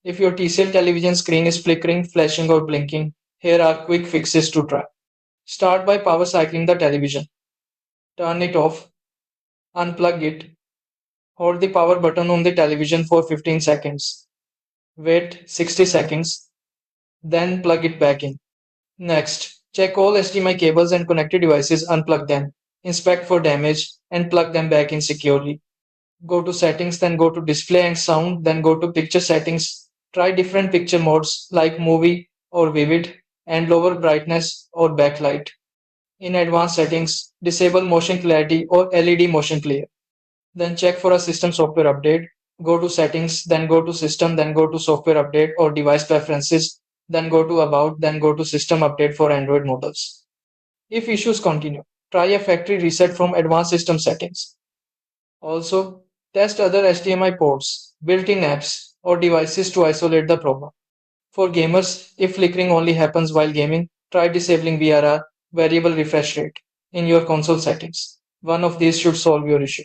If your TCL television screen is flickering, flashing or blinking, here are quick fixes to try. Start by power cycling the television. Turn it off, unplug it, hold the power button on the television for 15 seconds. Wait 60 seconds, then plug it back in. Next, check all HDMI cables and connected devices, unplug them, inspect for damage, and plug them back in securely. Go to settings, then go to display and sound, then go to picture settings. Try different picture modes like movie or vivid and lower brightness or backlight. In advanced settings, disable motion clarity or LED motion clear. Then check for a system software update. Go to settings, then go to system, then go to software update or device preferences, then go to about, then go to system update for Android models. If issues continue, try a factory reset from advanced system settings. Also, test other HDMI ports, built-in apps, or devices to isolate the problem. For gamers, if flickering only happens while gaming, try disabling VRR, variable refresh rate, in your console settings. One of these should solve your issue.